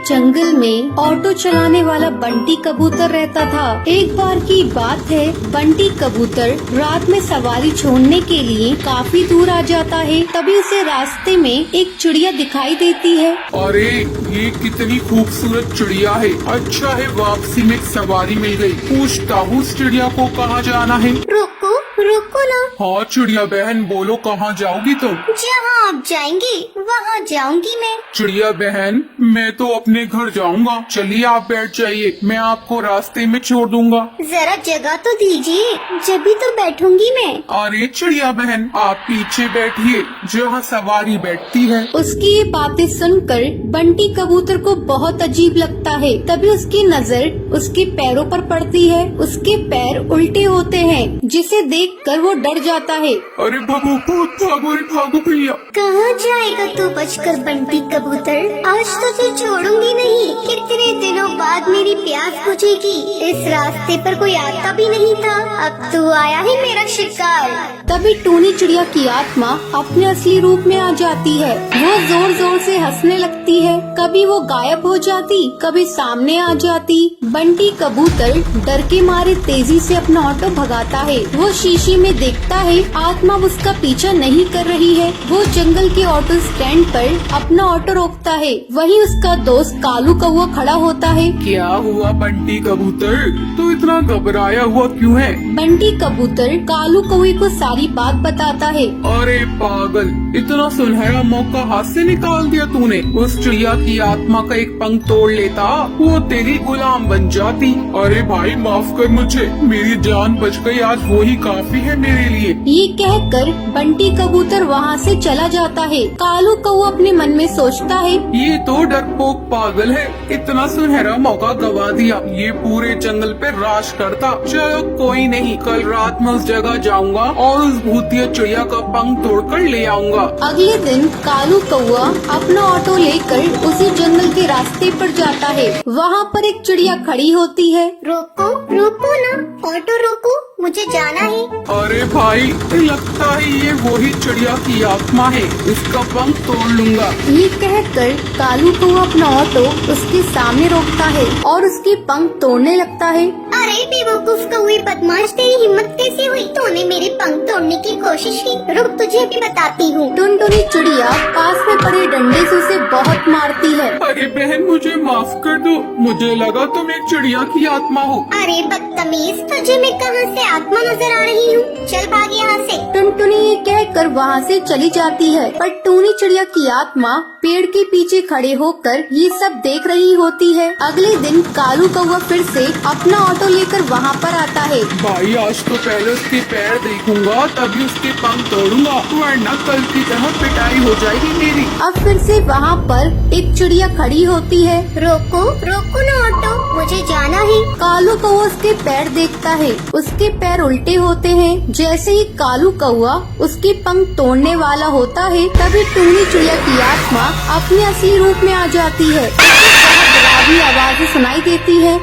एक जंगल में ऑटो चलाने वाला बंटी कबूतर रहता था। एक बार की बात है, बंटी कबूतर रात में सवारी छोड़ने के लिए काफी दूर आ जाता है। तभी उसे रास्ते में एक चिड़िया दिखाई देती है। अरे ये कितनी खूबसूरत चिड़िया है। अच्छा है वापसी में सवारी मिल गई। पूछता हूँ उस चिड़िया को कहाँ जाना है। रुको रुको ना। हाँ चिड़िया बहन बोलो कहाँ जाओगी तुम? जहाँ आप जाएंगे वहाँ जाऊंगी मैं। चिड़िया बहन मैं तो अपने घर जाऊंगा। चलिए आप बैठ जाइए, मैं आपको रास्ते में छोड़ दूंगा। जरा जगह तो दीजिए, जब भी तो बैठूंगी मैं। अरे चिड़िया बहन आप पीछे बैठिए जहाँ सवारी बैठती है। उसकी ये बातें सुनकर बंटी कबूतर को बहुत अजीब लगता है। तभी उसकी नजर उसके पैरों पर पड़ती है। उसके पैर उल्टे होते हैं, जिसे देखकर वो डर जाता है। अरे भागो भागो रे भागो भैया। कहाँ जाएगा तू बचकर बंटी कबूतर? आज तो तुझे छोड़ूंगी नहीं। कितने दिनों बाद मेरी प्यास बुझेगी। इस रास्ते पर कोई आता भी नहीं था, अब तू आया है मेरा शिकार। तभी टूनी चिड़िया की आत्मा अपने असली रूप में आ जाती है। वो जोर जोर से हंसने लगती है। कभी वो गायब हो जाती, कभी सामने आ जाती। बंटी कबूतर डर के मारे तेजी से अपना ऑटो भगाता है। वो शीशे में देखता है आत्मा उसका पीछा नहीं कर रही है। वो जंगल के ऑटो स्टैंड पर अपना ऑटो रोकता है। वहीं उसका दोस्त कालू कौवा खड़ा होता है। क्या हुआ बंटी कबूतर, तू इतना घबराया हुआ क्यों है? बंटी कबूतर कालू कौवे को सारी बात बताता है। अरे पागल, इतना सुनहरा मौका हाथ से निकाल दिया तूने। उस चिड़िया की आत्मा का एक पंख तोड़ लेता, वो तेरी गुलाम बन जाती। अरे भाई माफ कर मुझे, मेरी जान बच गई, आज वो ही काफी है मेरे लिए। ये कहकर बंटी कबूतर वहाँ से चला जाता है। कालू कौवा अपने मन में सोचता है, ये तो डरपोक पागल है, इतना सुनहरा मौका गवा दिया। ये पूरे जंगल पे राज करता। चलो कोई नहीं, कल रात में उस जगह जाऊंगा और उस भूतिया चिड़िया का पंख तोड़कर ले आऊंगा। अगले दिन कालू कौवा अपना ऑटो लेकर उसी जंगल के रास्ते पर जाता है। वहाँ पर एक चिड़िया खड़ी होती है। रोको रोको ना, ऑटो रोको, मुझे जाना है। अरे भाई लगता है ये वही चिड़िया की आत्मा है, इसका पंख तोड़ लूंगा। ये कहकर कालू कौवा अपना ऑटो उसके सामने रोकता है और उसके पंख तोड़ने लगता है। अरे बेवकूफ कौवे बदमाश, तेरी हिम्मत कैसे हुई? तूने मेरे पंख तोड़ने की कोशिश की। रुक तुझे भी बताती हूँ। टुनटुनी चिड़िया पास में पड़े डंडे से उसे बहुत मारती है। अरे बहन मुझे माफ कर दो, मुझे लगा तुम एक चिड़िया की आत्मा हो। अरे बदतमीज, तुझे मैं कहाँ से आत्मा नजर आ रही हूँ? चल भाग यहाँ से। टुनटुनी ये कहकर वहाँ से चली जाती है, पर टूनी चिड़िया की आत्मा पेड़ के पीछे खड़े होकर ये सब देख रही होती है। अगले दिन कालू कौवा फिर से अपना ऑटो लेकर वहाँ पर आता है। भाई आज तो पहले उसके पैर देखूंगा तभी उसके पंख तोड़ूंगा, वरना कल की तरह पिटाई हो जाएगी मेरी। अब फिर से वहाँ पर एक चिड़िया खड़ी होती है। रोको रोको ना ऑटो, मुझे जाना है। कालू कौवा उसके पैर देखता है, उसके पैर उल्टे होते हैं। जैसे ही कालू कौवा उसके पंख तोड़ने वाला होता है, तभी टूनी चिड़िया की आत्मा अपने असली रूप में आ जाती है। डरावनी आवाज़ें सुनाई देती है।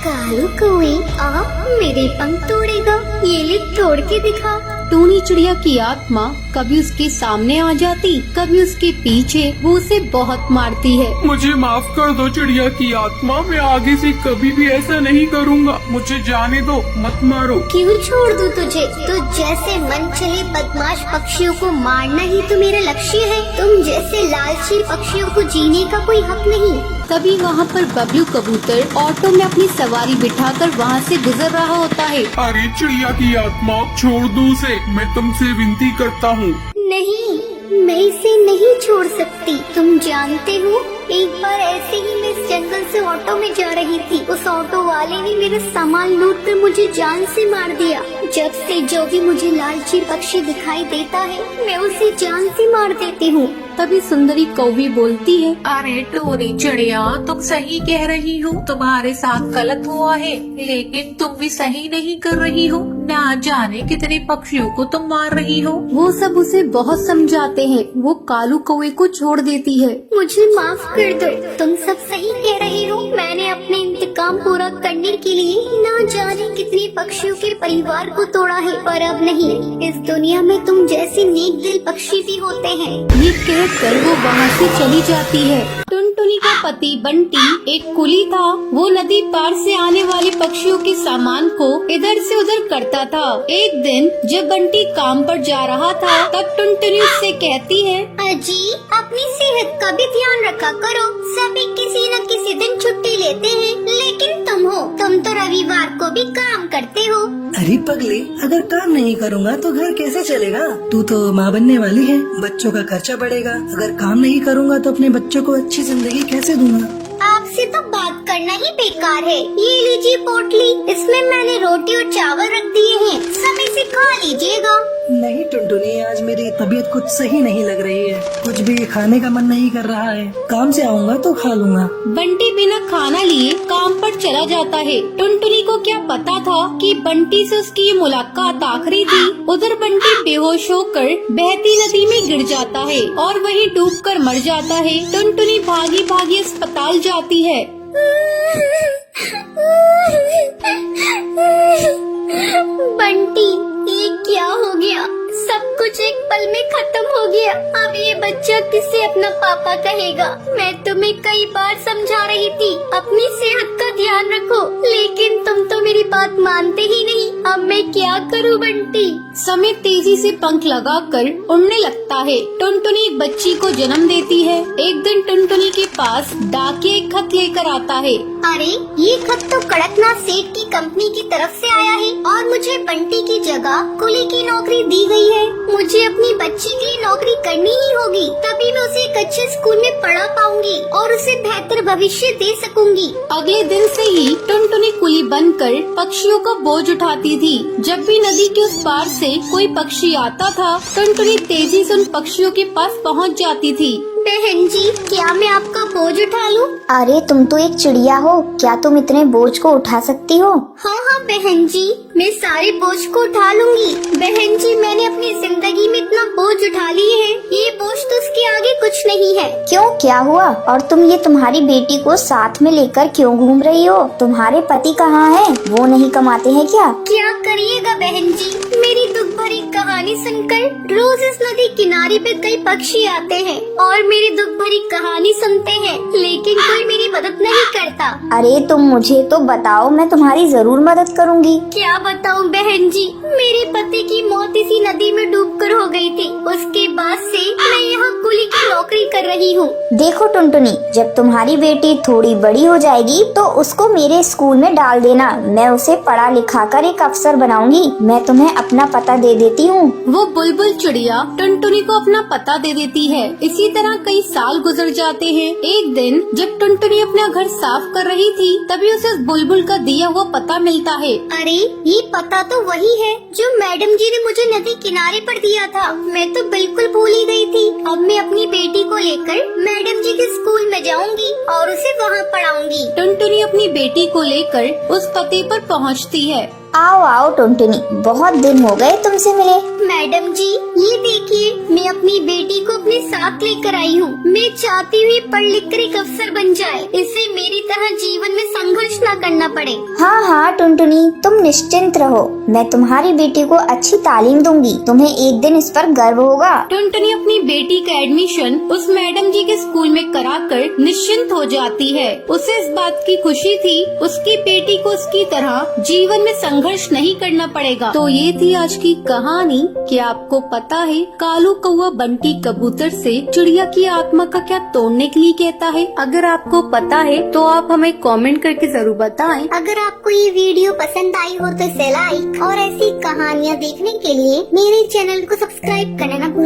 कालू कौवे आप मेरे पंख तोड़ेगा? ये ले तोड़ के दिखा। टूनी चिड़िया की आत्मा कभी उसके सामने आ जाती, कभी उसके पीछे। वो उसे बहुत मारती है। मुझे माफ कर दो चिड़िया की आत्मा, मैं आगे से कभी भी ऐसा नहीं करूँगा। मुझे जाने दो, मत मारो। क्यों छोड़ दूं तुझे? तो जैसे मन चले बदमाश पक्षियों को मारना ही तो मेरा लक्ष्य है। तुम जैसे लालची पक्षियों को जीने का कोई हक नहीं। तभी वहाँ पर बबलू कबूतर ऑटो में अपनी सवारी बिठाकर वहाँ से गुजर रहा होता है। अरे चिड़िया की आत्मा छोड़ दो उसे, मैं तुमसे विनती करता हूँ। नहीं, मैं इसे नहीं छोड़ सकती। तुम जानते हो एक बार ऐसे ही मैं इस जंगल से ऑटो में जा रही थी। उस ऑटो वाले ने मेरा सामान लूट कर मुझे जान से मार दिया। जब से जो भी मुझे लालची पक्षी दिखाई देता है, मैं उसे जान से मार देती हूँ। तभी सुंदरी कौवी बोलती है, अरे टूनी चिड़िया तुम सही कह रही हो, तुम्हारे साथ गलत हुआ है, लेकिन तुम भी सही नहीं कर रही हो। ना जाने कितने पक्षियों को तुम मार रही हो। वो सब उसे बहुत समझाते हैं। वो कालू कौवे को छोड़ देती है। मुझे माफ कर दो, तुम सब सही कह रही हो। मैंने अपने इंतकाम पूरा करने के लिए ना जाने कितने पक्षियों के परिवार को तोड़ा है, पर अब नहीं। इस दुनिया में तुम जैसे नेक दिल पक्षी भी होते हैं। ये कहकर वो वहाँ से चली जाती है। टुनटुनी का पति बंटी एक कुली था। वो नदी पार से आने वाले पक्षियों के सामान को इधर से उधर करता था। एक दिन जब बंटी काम पर जा रहा था, तब टुनटुनी उससे कहती है, अजी, अपनी सेहत का भी ध्यान रखा करो। सभी किसी न किसी दिन छुट्टी लेते हैं, लेकिन तुम तो रविवार को भी काम करते हो। अरे पगली, अगर काम नहीं करूँगा तो घर कैसे चलेगा? तू तो माँ बनने वाली है, बच्चों का खर्चा बढ़ेगा। अगर काम नहीं करूँगा तो अपने बच्चों को अच्छी जिंदगी कैसे दूंगा? आपसे तो बात करना ही बेकार है। ये लीजिए पोटली, इसमें मैंने रोटी और चावल रख दिए हैं, समय से खा लीजिएगा। नहीं टुनटुनी, आज मेरी तबीयत कुछ सही नहीं लग रही है। कुछ भी खाने का मन नहीं कर रहा है। काम से आऊँगा तो खा लूँगा। बंटी बिना खाना लिए काम पर चला जाता है। टुनटुनी को क्या पता था कि बंटी से उसकी ये मुलाकात आखिरी थी। उधर बंटी बेहोश होकर बहती नदी में गिर जाता है और वहीं डूबकर मर जाता है। टुनटुनी भागी भागी अस्पताल जाती है। बंटी, ये क्या हो गया? सब कुछ एक पल में खत्म हो गया। अब ये बच्चा किसे अपना पापा कहेगा? मैं तुम्हें कई बार समझा रही थी, अपनी सेहत का ध्यान रखो, लेकिन तुम तो मेरी बात मानते ही नहीं। अब मैं क्या करूं बंटी? समय तेजी से पंख लगाकर उड़ने लगता है। टुनटुनी एक बच्ची को जन्म देती है। एक दिन टुनटुनी के पास डाकिया एक खत लेकर आता है। अरे, ये खत तो कड़कनाथ सेठ की कंपनी की तरफ से आया है और मुझे बंटी की जगह कुली की नौकरी दी गई है। मुझे अपनी बच्ची की नौकरी करनी ही होगी, तभी मैं उसे एक अच्छे स्कूल में पढ़ा पाऊंगी और उसे बेहतर भविष्य दे सकूंगी। अगले दिन से ही टुनटुनी कुली बनकर पक्षियों का बोझ उठाती थी। जब भी नदी के उस पार से कोई पक्षी आता था, टुनटुनी तेजी से उन पक्षियों के पास पहुंच जाती थी। बहन जी, क्या मैं आपका बोझ उठा लूं? अरे, तुम तो एक चिड़िया हो, क्या तुम इतने बोझ को उठा सकती हो? हाँ हाँ बहन जी, मैं सारे बोझ को उठा लूंगी। बहन जी, मैंने अपनी जिंदगी में इतना बोझ उठा लिए है, ये बोझ तो उसके आगे कुछ नहीं है। क्यों, क्या हुआ? और तुम ये तुम्हारी बेटी को साथ में लेकर क्यों घूम रही हो? तुम्हारे पति कहाँ हैं? वो नहीं कमाते हैं क्या? क्या करिएगा बहन जी, मेरी दुख भरी कहानी सुनकर रोज इस नदी किनारे पे कई पक्षी आते हैं और मेरी दुख भरी कहानी सुनते हैं, लेकिन कोई मेरी मदद नहीं करता। अरे तुम मुझे तो बताओ, मैं तुम्हारी जरूर मदद करूंगी। क्या बताऊं बहन जी, मेरे पति की मौत इसी नदी में डूबकर हो गई थी। उसके बाद से मैं यहाँ कुली की नौकरी कर रही हूँ। देखो टुनटुनी, जब तुम्हारी बेटी थोड़ी बड़ी हो जाएगी तो उसको मेरे स्कूल में डाल देना। मैं उसे पढ़ा लिखा कर एक अफसर बनाऊंगी। मैं तुम्हें अपना पता दे देती हूँ। वो बुलबुल चिड़िया टुनटुनी को अपना पता दे देती है। इसी तरह कई साल गुजर जाते हैं। एक दिन जब टुनटुनी अपना घर साफ कर रही थी, तभी उसे उस बुलबुल का दिया हुआ पता मिलता है। अरे, ये पता तो वही है जो मैडम जी ने मुझे नदी किनारे पर दिया था। मैं तो बिल्कुल भूल ही गई थी। अब मैं अपनी बेटी को लेकर मैडम जी के स्कूल में जाऊंगी और उसे वहाँ पढ़ाऊंगी। टुनटुनी अपनी बेटी को लेकर उस पते पर पहुँचती है। आओ आओ टुनटुनी, बहुत दिन हो गए तुमसे मिले। मैडम जी, ये देखिए, मैं अपनी बेटी को अपने साथ लेकर आई हूँ। मैं चाहती हूँ पढ़ लिख कर एक अफसर बन जाए, इसे मेरी तरह जीवन में संघर्ष न करना पड़े। हाँ हाँ टुनटुनी, तुम निश्चिंत रहो, मैं तुम्हारी बेटी को अच्छी तालीम दूंगी। तुम्हें एक दिन इस पर गर्व होगा। टुनटुनी अपनी बेटी का एडमिशन उस मैडम जी के स्कूल में कराकर निश्चिंत हो जाती है। उसे इस बात की खुशी थी, उसकी बेटी को उसकी तरह जीवन में संघर्ष नहीं करना पड़ेगा। तो ये थी आज की कहानी। क्या आपको पता है कालू कौवा बंटी कबूतर से चिड़िया की आत्मा का क्या तोड़ने के लिए कहता है? अगर आपको पता है तो आप हमें कमेंट करके जरूर बताएं। अगर आपको ये वीडियो पसंद आई हो तो इसे लाइक और ऐसी कहानियाँ देखने के लिए मेरे चैनल को सब्सक्राइब करना न भूलें।